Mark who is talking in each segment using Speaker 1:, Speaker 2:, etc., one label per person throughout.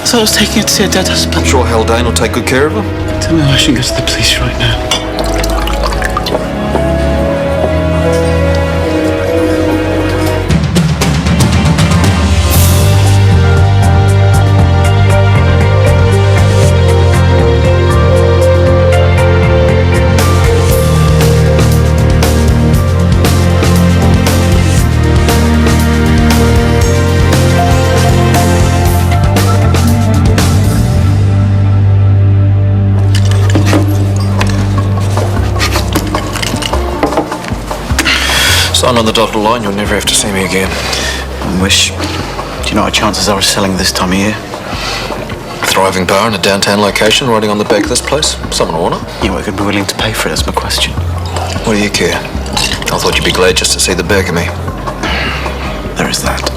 Speaker 1: thought I was taking her to see her dead husband.
Speaker 2: I'm sure Haldane will take good care of her.
Speaker 1: Tell me I shouldn't go to the police right now.
Speaker 2: Sign on the dotted line, you'll never have to see me again.
Speaker 1: I wish. Do you know what chances are of selling this time of year?
Speaker 2: A thriving bar in a downtown location riding on the back of this place. Someone will want it.
Speaker 1: You would be willing to pay for it, that's my question.
Speaker 2: What do you care? I thought you'd be glad just to see the back of me.
Speaker 1: There is that.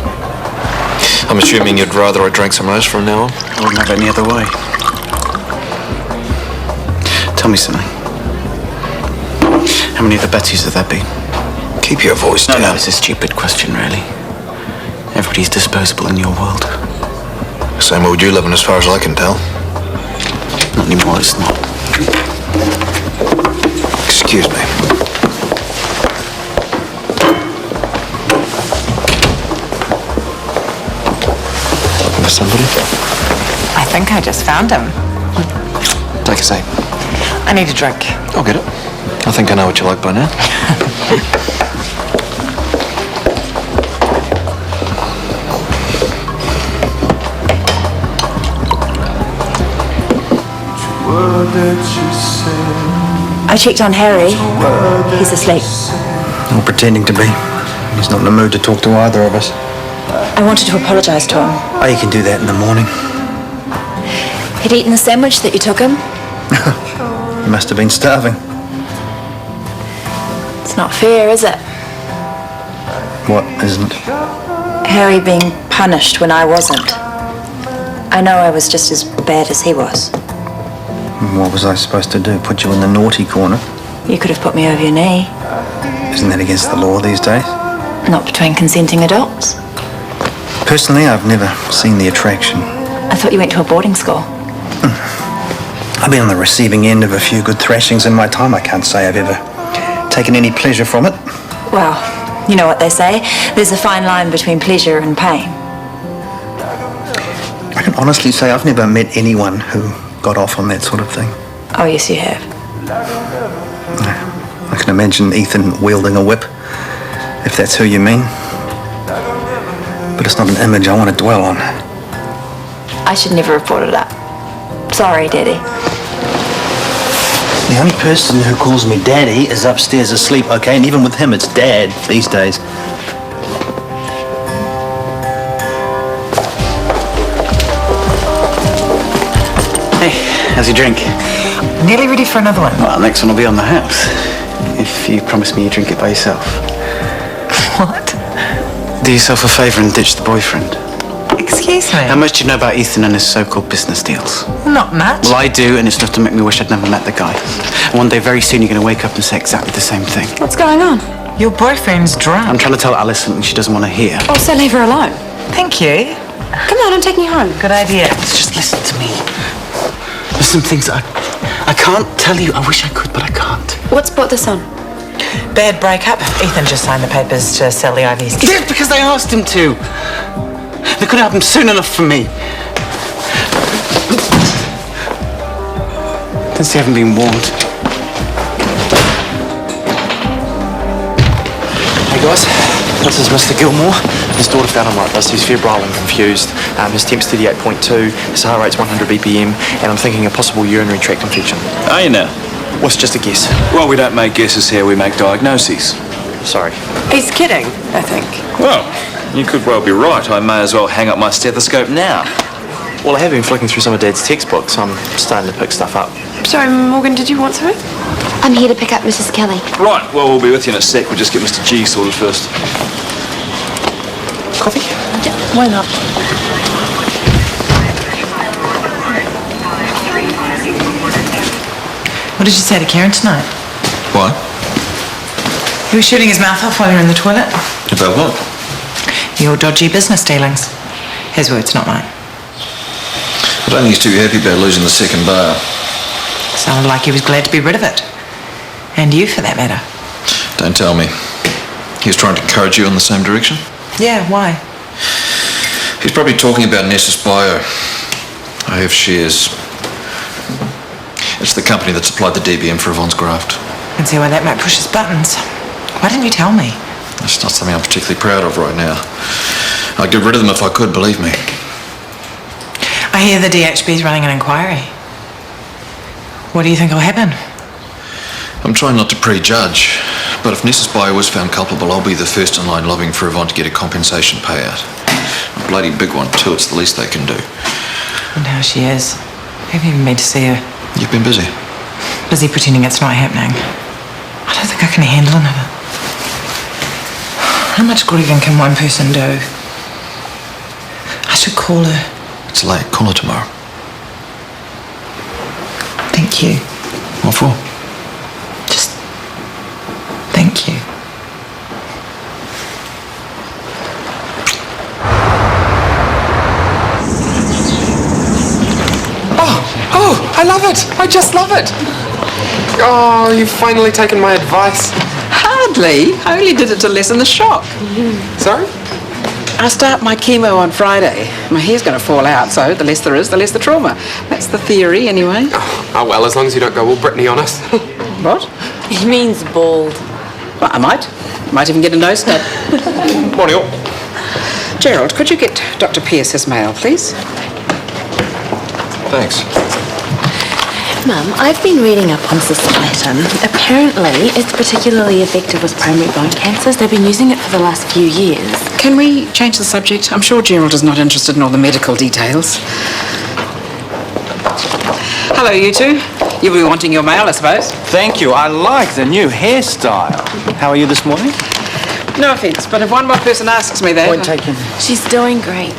Speaker 2: I'm assuming you'd rather I drank some of those from now on?
Speaker 1: I wouldn't have it any other way. Tell me something. How many of the Bettys have there been?
Speaker 2: Keep your voice down.
Speaker 1: No, it's a stupid question, really. Everybody's disposable in your world.
Speaker 2: Same world you live in, as far as I can tell.
Speaker 1: Not anymore, it's not.
Speaker 2: Excuse me. Looking for somebody?
Speaker 3: I think I just found him.
Speaker 2: Take a seat.
Speaker 3: I need a drink.
Speaker 2: I'll get it. I think I know what you like by now.
Speaker 4: I checked on Harry. He's asleep.
Speaker 1: Not pretending to be. He's not in the mood to talk to either of us.
Speaker 4: I wanted to apologise to him.
Speaker 1: Oh, you can do that in the morning.
Speaker 4: He'd eaten the sandwich that you took him.
Speaker 1: He must have been starving.
Speaker 4: It's not fair, is it?
Speaker 1: What isn't?
Speaker 4: Harry being punished when I wasn't. I know I was just as bad as he was.
Speaker 1: What was I supposed to do? Put you in the naughty corner?
Speaker 4: You could have put me over your knee.
Speaker 1: Isn't that against the law these days?
Speaker 4: Not between consenting adults.
Speaker 1: Personally, I've never seen the attraction.
Speaker 4: I thought you went to a boarding school.
Speaker 1: I've been on the receiving end of a few good thrashings in my time. I can't say I've ever taken any pleasure from it.
Speaker 4: Well, you know what they say. There's a fine line between pleasure and pain.
Speaker 1: I can honestly say I've never met anyone who got off on that sort of thing.
Speaker 4: Oh, yes, you have.
Speaker 1: I can imagine Ethan wielding a whip, if that's who you mean. But it's not an image I want to dwell on.
Speaker 4: I should never have brought it up. Sorry, Daddy.
Speaker 1: The only person who calls me Daddy is upstairs asleep, okay? And even with him, it's Dad these days. Hey, how's your drink?
Speaker 3: Nearly ready for another one.
Speaker 1: Well, next one will be on the house. If you promise me you drink it by yourself.
Speaker 3: What?
Speaker 1: Do yourself a favour and ditch the boyfriend.
Speaker 3: Excuse me?
Speaker 1: How much do you know about Ethan and his so-called business deals?
Speaker 3: Not much.
Speaker 1: Well, I do, and it's enough to make me wish I'd never met the guy. And one day, very soon, you're going to wake up and say exactly the same thing.
Speaker 4: What's going on?
Speaker 3: Your boyfriend's drunk.
Speaker 1: I'm trying to tell Alice something she doesn't want to hear.
Speaker 4: Oh, so leave her alone.
Speaker 3: Thank you.
Speaker 4: Come on, I'm taking you home.
Speaker 3: Good idea.
Speaker 1: Just listen to me. There's some things I can't tell you. I wish I could, but I can't.
Speaker 4: What's brought this on?
Speaker 3: Bad breakup. Ethan just signed the papers to sell the IVs.
Speaker 1: Yeah, because they asked him to. They couldn't happen soon enough for me. Since they haven't been warned.
Speaker 5: Hey guys, this is Mr. Gilmore. His daughter found him like this. He's febrile and confused. His temp's 38.2, his heart rate's 100 BPM, and I'm thinking a possible urinary tract infection.
Speaker 6: Are you now?
Speaker 5: What's just a guess?
Speaker 6: Well, we don't make guesses here, we make diagnoses.
Speaker 5: Sorry.
Speaker 3: He's kidding, I think.
Speaker 6: Well, you could well be right. I may as well hang up my stethoscope now.
Speaker 5: Well, I have been flicking through some of Dad's textbooks. I'm starting to pick stuff up.
Speaker 7: Sorry, Morgan, did you want something?
Speaker 8: I'm here to pick up Mrs. Kelly.
Speaker 6: Right, well, we'll be with you in a sec. We'll just get Mr. G sorted first.
Speaker 5: Coffee?
Speaker 4: Why not?
Speaker 3: What did you say to Kieran tonight?
Speaker 2: What?
Speaker 3: He was shooting his mouth off while you were in the toilet.
Speaker 2: About what?
Speaker 3: Your dodgy business dealings. His words, not mine.
Speaker 2: I don't think he's too happy about losing the second bar.
Speaker 3: Sounded like he was glad to be rid of it. And you, for that matter.
Speaker 2: Don't tell me. He was trying to encourage you in the same direction?
Speaker 3: Yeah, why?
Speaker 2: He's probably talking about Nessus Bio. I have shares. It's the company that supplied the DBM for Yvonne's graft.
Speaker 3: I can see why that might push his buttons. Why didn't you tell me?
Speaker 2: It's not something I'm particularly proud of right now. I'd get rid of them if I could, believe me.
Speaker 3: I hear the DHB's running an inquiry. What do you think will happen?
Speaker 2: I'm trying not to prejudge, but if Nessus Bio was found culpable, I'll be the first in line lobbying for Yvonne to get a compensation payout. A bloody big one too, it's the least they can do.
Speaker 3: And how she is. I haven't even been to see her.
Speaker 2: You've been busy.
Speaker 3: Busy pretending it's not happening. I don't think I can handle another. How much good even can one person do? I should call her.
Speaker 2: It's late. Call her tomorrow.
Speaker 3: Thank you.
Speaker 2: What for?
Speaker 3: Just thank you.
Speaker 7: Oh, I love it. I just love it. Oh, you've finally taken my advice.
Speaker 9: Hardly. I only did it to lessen the shock.
Speaker 7: Sorry?
Speaker 9: I start my chemo on Friday. My hair's going to fall out, so the less there is, the less the trauma. That's the theory, anyway.
Speaker 7: Oh, well, as long as you don't go all Brittany on us.
Speaker 9: What?
Speaker 8: He means bald.
Speaker 9: Well, I might. Might even get a nose snap.
Speaker 7: Morning, all.
Speaker 9: Gerald, could you get Dr. Pierce's mail, please?
Speaker 2: Thanks.
Speaker 8: Mum, I've been reading up on cisplatin. Apparently, it's particularly effective with primary bone cancers. They've been using it for the last few years.
Speaker 9: Can we change the subject? I'm sure Gerald is not interested in all the medical details. Hello, you two. You'll be wanting your mail, I suppose.
Speaker 10: Thank you. I like the new hairstyle. How are you this morning?
Speaker 9: No offence, but if one more person asks me that...
Speaker 10: Point taken.
Speaker 8: She's doing great.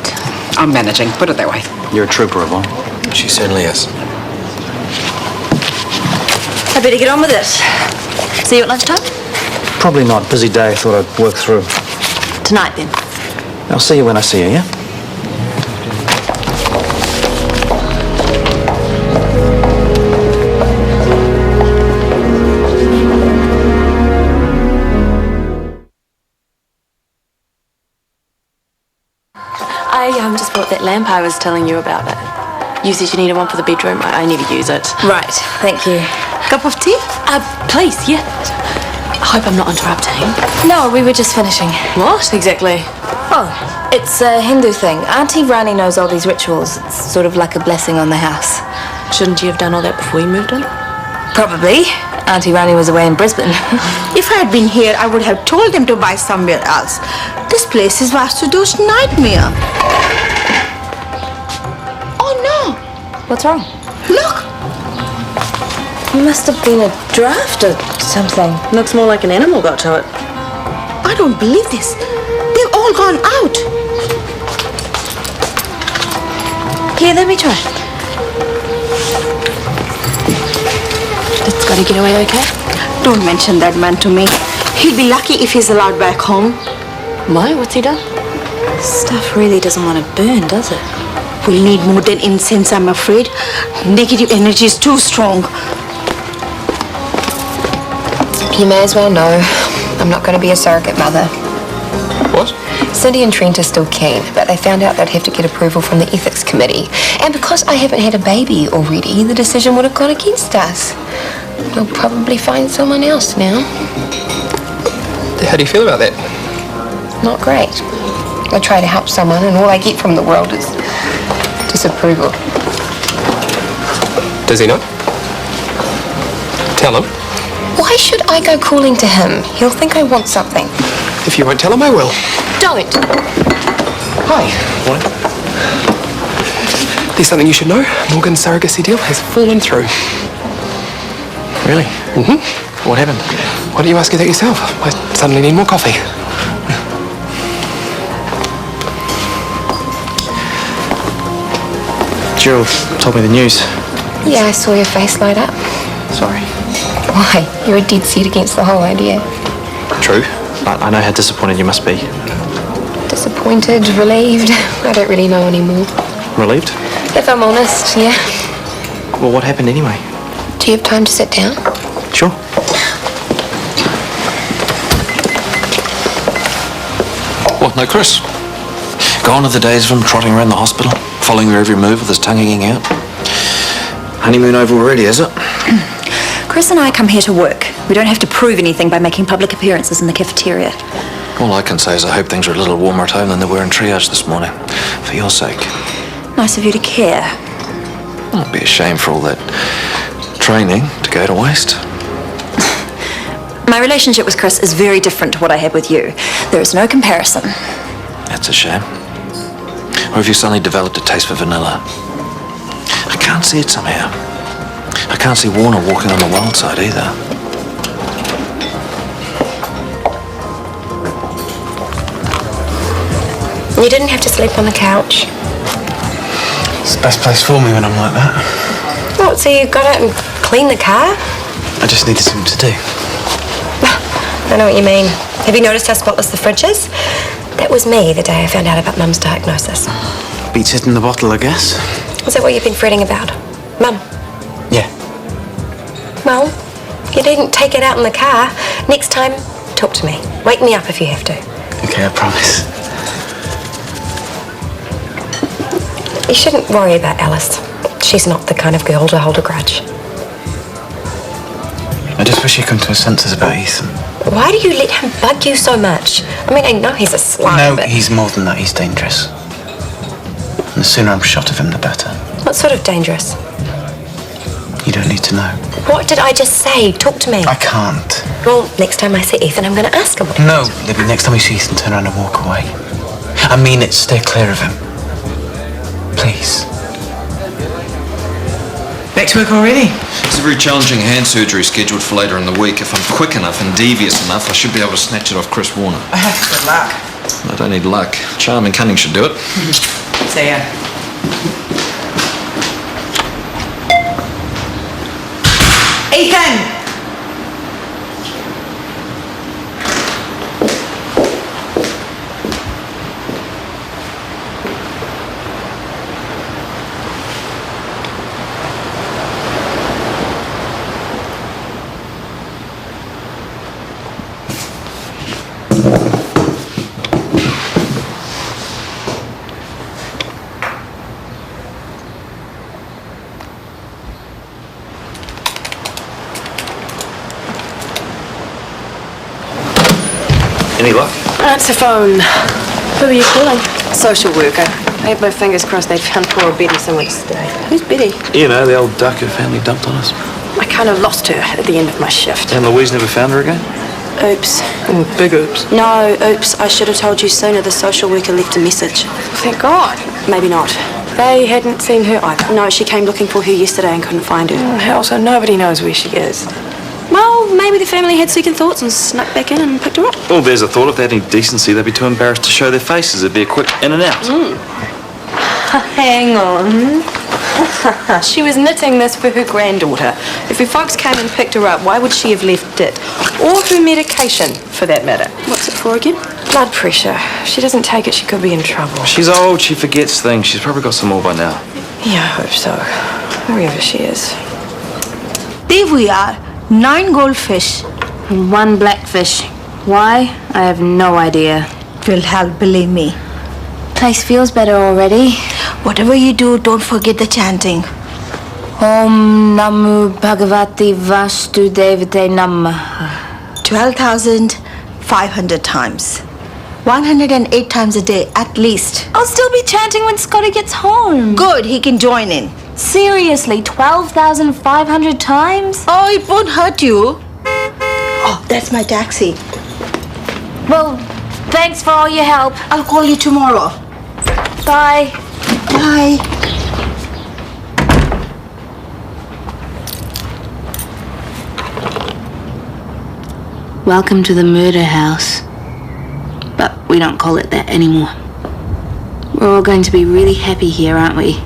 Speaker 9: I'm managing, put it that way.
Speaker 10: You're a trooper, Yvonne.
Speaker 2: She certainly is.
Speaker 4: I better get on with it. See you at lunchtime?
Speaker 10: Probably not. Busy day. Thought I'd work through.
Speaker 4: Tonight, then.
Speaker 10: I'll see you when I see you, yeah?
Speaker 8: I just bought that lamp I was telling you about. You said you needed one for the bedroom. I never use it.
Speaker 4: Right, thank you. Cup of tea?
Speaker 8: Please, yeah. I hope I'm not interrupting.
Speaker 4: No, we were just finishing.
Speaker 8: What, exactly?
Speaker 4: Oh, it's a Hindu thing. Auntie Rani knows all these rituals. It's sort of like a blessing on the house.
Speaker 8: Shouldn't you have done all that before you moved in?
Speaker 4: Probably. Auntie Rani was away in Brisbane.
Speaker 11: If I had been here, I would have told them to buy somewhere else. This place is Vasudo's nightmare. Oh no!
Speaker 4: What's wrong?
Speaker 11: Look!
Speaker 4: Must have been a draft or something.
Speaker 8: Looks more like an animal got to it.
Speaker 11: I don't believe this. They've all gone out.
Speaker 4: Here, let me try.
Speaker 8: Did Scotty get away okay?
Speaker 11: Don't mention that man to me. He'll be lucky if he's allowed back home.
Speaker 8: Why? What's he done?
Speaker 4: Stuff really doesn't want to burn, does it?
Speaker 11: We'll need more than incense, I'm afraid. Negative energy is too strong.
Speaker 12: You may as well know. I'm not going to be a surrogate mother.
Speaker 2: What?
Speaker 12: Cindy and Trent are still keen, but they found out they'd have to get approval from the ethics committee. And because I haven't had a baby already, the decision would have gone against us. We'll probably find someone else now.
Speaker 7: How do you feel about that?
Speaker 12: Not great. I try to help someone and all I get from the world is disapproval.
Speaker 7: Does he know? Tell him.
Speaker 12: Why should I go calling to him? He'll think I want something.
Speaker 7: If you won't tell him, I will.
Speaker 12: Don't.
Speaker 7: Hi. Morning. There's something you should know. Morgan's surrogacy deal has fallen through.
Speaker 5: Really?
Speaker 7: Mm-hmm.
Speaker 5: What happened?
Speaker 7: Why don't you ask her that yourself? I suddenly need more coffee.
Speaker 5: Gerald told me the news.
Speaker 12: Yeah, I saw your face light up.
Speaker 5: Sorry.
Speaker 12: Why? You're a dead set against the whole idea.
Speaker 5: True. But I know how disappointed you must be.
Speaker 12: Disappointed, relieved. I don't really know anymore.
Speaker 5: Relieved?
Speaker 12: If I'm honest, yeah.
Speaker 5: Well, what happened anyway?
Speaker 12: Do you have time to sit down?
Speaker 5: Sure.
Speaker 2: What, no Chris? Gone are the days of him trotting around the hospital, following her every move with his tongue hanging out. Honeymoon over already, is it?
Speaker 4: Chris and I come here to work. We don't have to prove anything by making public appearances in the cafeteria.
Speaker 2: All I can say is I hope things are a little warmer at home than they were in triage this morning. For your sake.
Speaker 4: Nice of you to care.
Speaker 2: It'd be a shame for all that training to go to waste.
Speaker 4: My relationship with Chris is very different to what I had with you. There is no comparison.
Speaker 2: That's a shame. Or have you suddenly developed a taste for vanilla? I can't see it somehow. I can't see Warner walking on the wild side either.
Speaker 12: You didn't have to sleep on the couch.
Speaker 5: It's the best place for me when I'm like that.
Speaker 12: What, so you got out and cleaned the car?
Speaker 5: I just needed something to do.
Speaker 12: I know what you mean. Have you noticed how spotless the fridge is? That was me the day I found out about Mum's diagnosis.
Speaker 5: Beats hitting the bottle, I guess.
Speaker 12: Is that what you've been fretting about? Mum?
Speaker 5: Yeah.
Speaker 12: Well, you needn't take it out in the car. Next time, talk to me. Wake me up if you have to.
Speaker 5: Okay, I promise.
Speaker 12: You shouldn't worry about Alice. She's not the kind of girl to hold a grudge.
Speaker 5: I just wish he'd come to his senses about Ethan.
Speaker 12: Why do you let him bug you so much? I mean, I know he's a slime,
Speaker 5: No,
Speaker 12: but...
Speaker 5: he's more than that. He's dangerous. And the sooner I'm shot of him, the better.
Speaker 12: What sort of dangerous?
Speaker 5: You don't need to know.
Speaker 12: What did I just say? Talk to me.
Speaker 5: I can't.
Speaker 12: Well, next time I see Ethan, I'm going to ask him what
Speaker 5: No, Libby, next time you see Ethan, turn around and walk away. I mean it. Stay clear of him. Please.
Speaker 3: Back to work already?
Speaker 2: It's a very challenging hand surgery scheduled for later in the week. If I'm quick enough and devious enough, I should be able to snatch it off Chris Warner.
Speaker 3: Good luck.
Speaker 2: I don't need luck. Charm and cunning should do it.
Speaker 3: See ya. Ethan!
Speaker 2: Any luck?
Speaker 8: Answer phone. Who are you calling? Social worker. I had my fingers crossed they'd found poor Betty somewhere to stay. Who's Betty?
Speaker 2: You know, the old duck her family dumped on us.
Speaker 8: I kind of lost her at the end of my shift.
Speaker 2: And Louise never found her again?
Speaker 8: Oops.
Speaker 2: Big oops.
Speaker 8: No, oops. I should have told you sooner. The social worker left a message.
Speaker 13: Thank God.
Speaker 8: Maybe not. They hadn't seen her either. No, she came looking for her yesterday and couldn't find her.
Speaker 13: Hell, so nobody knows where she is.
Speaker 8: Well, maybe the family had second thoughts and snuck back in and picked her up.
Speaker 6: Well, there's a thought. If they had any decency, they'd be too embarrassed to show their faces. It'd be a quick in and out.
Speaker 8: Hang on. She was knitting this for her granddaughter. If her folks came and picked her up, why would she have left it? Or her medication, for that matter. What's it for again?
Speaker 13: Blood pressure. If she doesn't take it, she could be in trouble.
Speaker 6: She's old. She forgets things. She's probably got some more by now.
Speaker 13: Yeah, I hope so. Wherever she is.
Speaker 11: There we are. 9 goldfish.
Speaker 8: And 1 blackfish. Why? I have no idea.
Speaker 11: Will help, believe me.
Speaker 8: Place feels better already.
Speaker 11: Whatever you do, don't forget the chanting.
Speaker 8: Om Namu Bhagavati Vasudevate Namaha.
Speaker 11: 12,500 times. 108 times a day, at least.
Speaker 8: I'll still be chanting when Scotty gets home.
Speaker 11: Good, he can join in.
Speaker 8: Seriously, 12,500 times?
Speaker 11: Oh, it won't hurt you. Oh, that's my taxi.
Speaker 8: Well, thanks for all your help.
Speaker 11: I'll call you tomorrow.
Speaker 8: Bye.
Speaker 11: Bye.
Speaker 8: Welcome to the murder house. But we don't call it that anymore. We're all going to be really happy here, aren't we?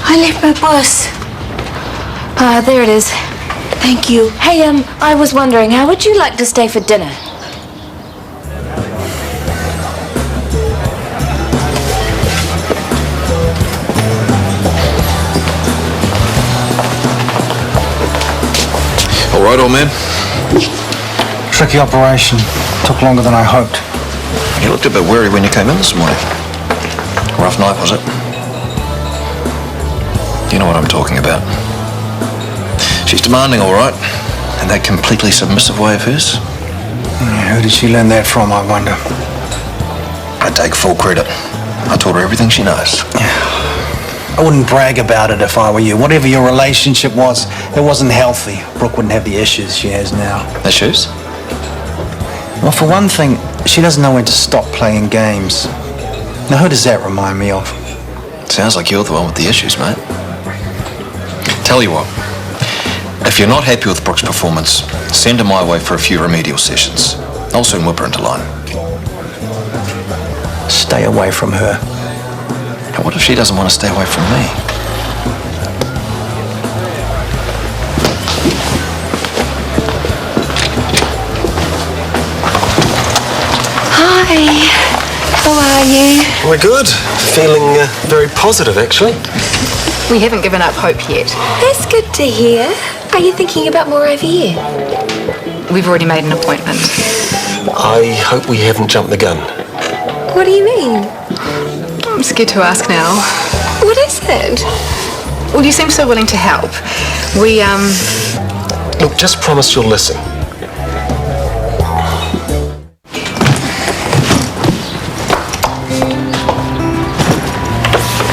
Speaker 11: I left my purse.
Speaker 8: There it is.
Speaker 4: Thank you. Hey, I was wondering, how would you like to stay for dinner?
Speaker 2: All right, old man.
Speaker 1: Tricky operation. Took longer than I hoped.
Speaker 2: You looked a bit worried when you came in this morning. Rough night, was it? You know what I'm talking about. She's demanding, all right. And that completely submissive way of hers.
Speaker 1: Yeah, who did she learn that from, I wonder?
Speaker 2: I take full credit. I taught her everything she knows.
Speaker 1: I wouldn't brag about it if I were you. Whatever your relationship was, it wasn't healthy. Brooke wouldn't have the issues she has now.
Speaker 2: Issues?
Speaker 1: Well, for one thing, she doesn't know when to stop playing games. Now, who does that remind me of?
Speaker 2: Sounds like you're the one with the issues, mate. Tell you what, if you're not happy with Brooke's performance, send her my way for a few remedial sessions. I'll soon whip her into line.
Speaker 1: Stay away from her.
Speaker 2: And what if she doesn't want to stay away from me?
Speaker 12: Hi. How are you?
Speaker 14: We're good. Feeling very positive, actually.
Speaker 12: We haven't given up hope yet. That's good to hear. Are you thinking about more over here? We've already made an appointment.
Speaker 14: I hope we haven't jumped the gun.
Speaker 12: What do you mean?
Speaker 15: I'm scared to ask now.
Speaker 12: What is it?
Speaker 15: Well, you seem so willing to help. We,
Speaker 14: Look, just promise you'll listen.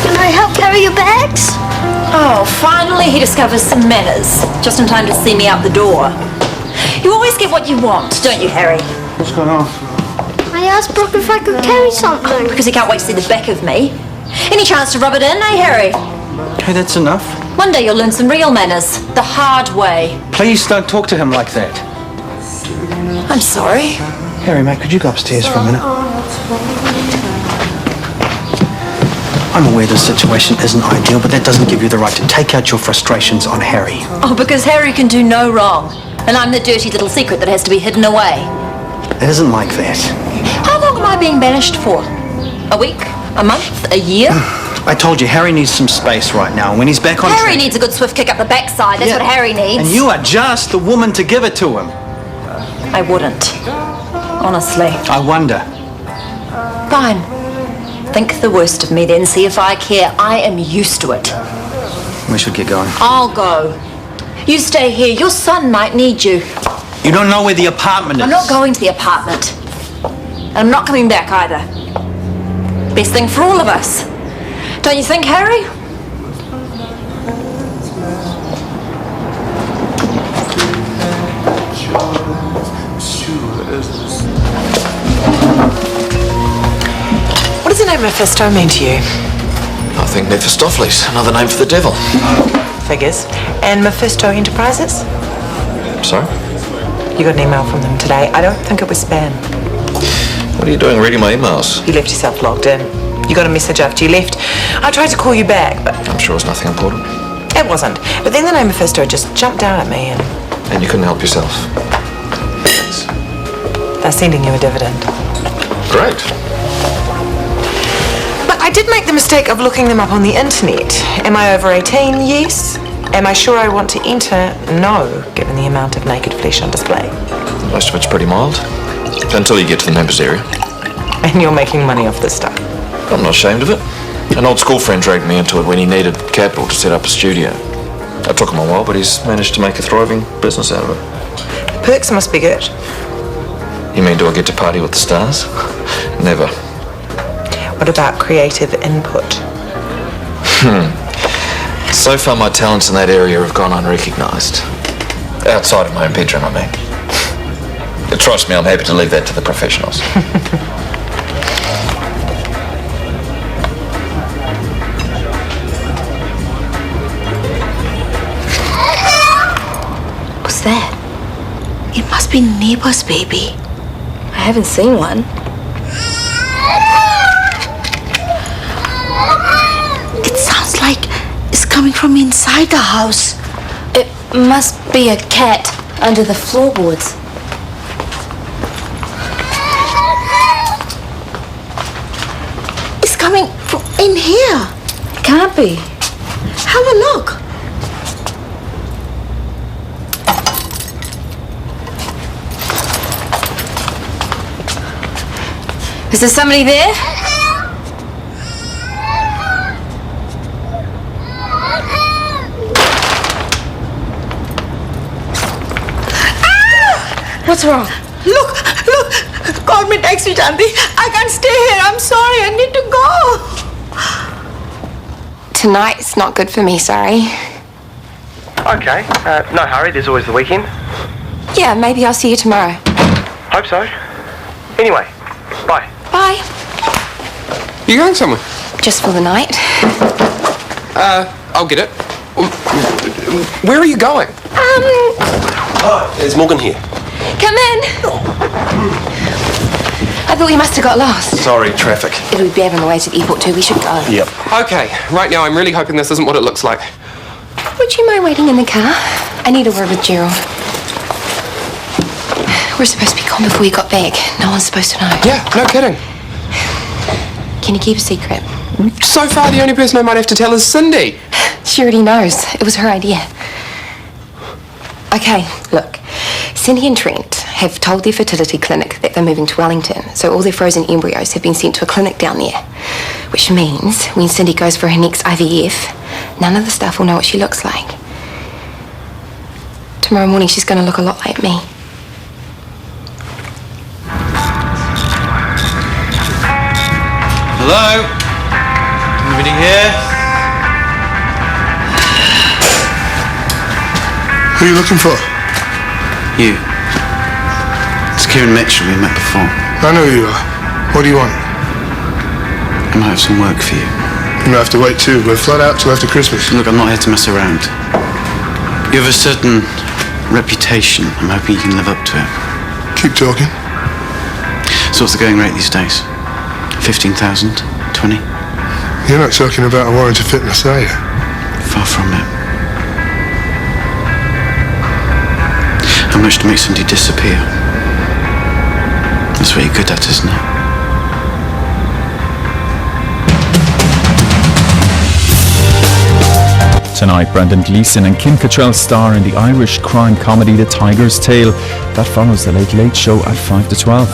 Speaker 11: Can I help carry your bags?
Speaker 4: Oh, finally he discovers some manners. Just in time to see me out the door. You always get what you want, don't you, Harry?
Speaker 1: What's going on?
Speaker 11: I asked Brooke if I could carry something.
Speaker 4: Because he can't wait to see the back of me. Any chance to rub it in, eh, Harry?
Speaker 1: Hey, that's enough.
Speaker 4: One day you'll learn some real manners. The hard way.
Speaker 1: Please don't talk to him like that.
Speaker 4: I'm sorry.
Speaker 1: Harry, mate, could you go upstairs for a minute? I'm aware the situation isn't ideal, but that doesn't give you the right to take out your frustrations on Harry.
Speaker 4: Oh, because Harry can do no wrong. And I'm the dirty little secret that has to be hidden away.
Speaker 1: It isn't like that.
Speaker 4: How long am I being banished for? A week? A month? A year?
Speaker 1: I told you, Harry needs some space right now. When he's back on
Speaker 4: Harry
Speaker 1: track...
Speaker 4: needs a good swift kick up the backside. That's what Harry needs.
Speaker 1: And you are just the woman to give it to him.
Speaker 4: I wouldn't. Honestly.
Speaker 1: I wonder.
Speaker 4: Fine. Think the worst of me then. See if I care. I am used to it.
Speaker 1: We should get going.
Speaker 4: I'll go. You stay here. Your son might need you.
Speaker 1: You don't know where the apartment is.
Speaker 4: I'm not going to the apartment. And I'm not coming back either. Best thing for all of us. Don't you think, Harry?
Speaker 3: What does the name Mephisto mean to you?
Speaker 2: I think Mephistopheles, another name for the devil.
Speaker 3: Figures. And Mephisto Enterprises?
Speaker 2: Sorry?
Speaker 3: You got an email from them today. I don't think it was spam.
Speaker 2: What are you doing reading my emails?
Speaker 3: You left yourself logged in. You got a message after you left. I tried to call you back, but...
Speaker 2: I'm sure it's nothing important.
Speaker 3: It wasn't. But then the name Mephisto just jumped out at me and...
Speaker 2: And you couldn't help yourself. Thanks.
Speaker 3: They're sending you a dividend.
Speaker 2: Great.
Speaker 3: But I did make the mistake of looking them up on the internet. Am I over 18? Yes. Am I sure I want to enter? No, given the amount of naked flesh on display.
Speaker 2: Most of it's pretty mild. Until you get to the members area.
Speaker 3: And you're making money off this stuff.
Speaker 2: I'm not ashamed of it. An old school friend dragged me into it when he needed capital to set up a studio. It took him a while, but he's managed to make a thriving business out of it.
Speaker 3: The perks must be good.
Speaker 2: You mean do I get to party with the stars? Never.
Speaker 3: What about creative input?
Speaker 2: So far my talents in that area have gone unrecognised. Outside of my own bedroom, I mean. Trust me, I'm happy to leave that to the professionals.
Speaker 11: What's that? It must be neighbor's baby.
Speaker 4: I haven't seen one.
Speaker 11: It sounds like it's coming from inside the house.
Speaker 4: Must be a cat under the floorboards.
Speaker 11: It's coming in here.
Speaker 4: Can't be.
Speaker 11: Have a look.
Speaker 4: Is there somebody there? What's wrong?
Speaker 11: Look. Call me taxi, Chanti. I can't stay here. I'm sorry. I need to go.
Speaker 12: Tonight's not good for me, sorry.
Speaker 16: Okay, no hurry, there's always the weekend.
Speaker 12: Yeah, maybe I'll see you tomorrow.
Speaker 16: Hope so. Anyway, bye.
Speaker 12: Bye.
Speaker 7: You going somewhere?
Speaker 12: Just for the night.
Speaker 7: I'll get it. Where are you going?
Speaker 14: Hi, there's Morgan here.
Speaker 12: Come in. I thought you must have got lost.
Speaker 14: Sorry, traffic.
Speaker 12: It'll be bad on the way to the airport too. We should go.
Speaker 14: Yep.
Speaker 7: Okay, right now I'm really hoping this isn't what it looks like.
Speaker 12: Would you mind waiting in the car? I need a word with Gerald. We're supposed to be gone before we got back. No one's supposed to know.
Speaker 7: Yeah, no kidding.
Speaker 12: Can you keep a secret?
Speaker 7: So far, the only person I might have to tell is Cindy.
Speaker 12: She already knows. It was her idea. Okay, look. Cindy and Trent have told their fertility clinic that they're moving to Wellington, so all their frozen embryos have been sent to a clinic down there. Which means when Cindy goes for her next IVF, none of the staff will know what she looks like. Tomorrow morning she's going to look a lot like me.
Speaker 10: Hello? Anybody here?
Speaker 17: Who are you looking for?
Speaker 18: You. It's Kieran Mitchell, we met before.
Speaker 17: I know who you are. What do you want?
Speaker 18: I might have some work for you.
Speaker 17: You might have to wait too. We're flat out till after Christmas.
Speaker 18: Look, I'm not here to mess around. You have a certain reputation. I'm hoping you can live up to it.
Speaker 17: Keep talking.
Speaker 18: So what's the going rate these days? 15,000? 20?
Speaker 17: You're not talking about a warrant of fitness, are you?
Speaker 18: Far from it. How much to make somebody disappear? That's what you're good at, isn't it?
Speaker 19: Tonight, Brendan Gleeson and Kim Cattrall star in the Irish crime comedy The Tiger's Tale. That follows The Late Late Show at 5 to 12.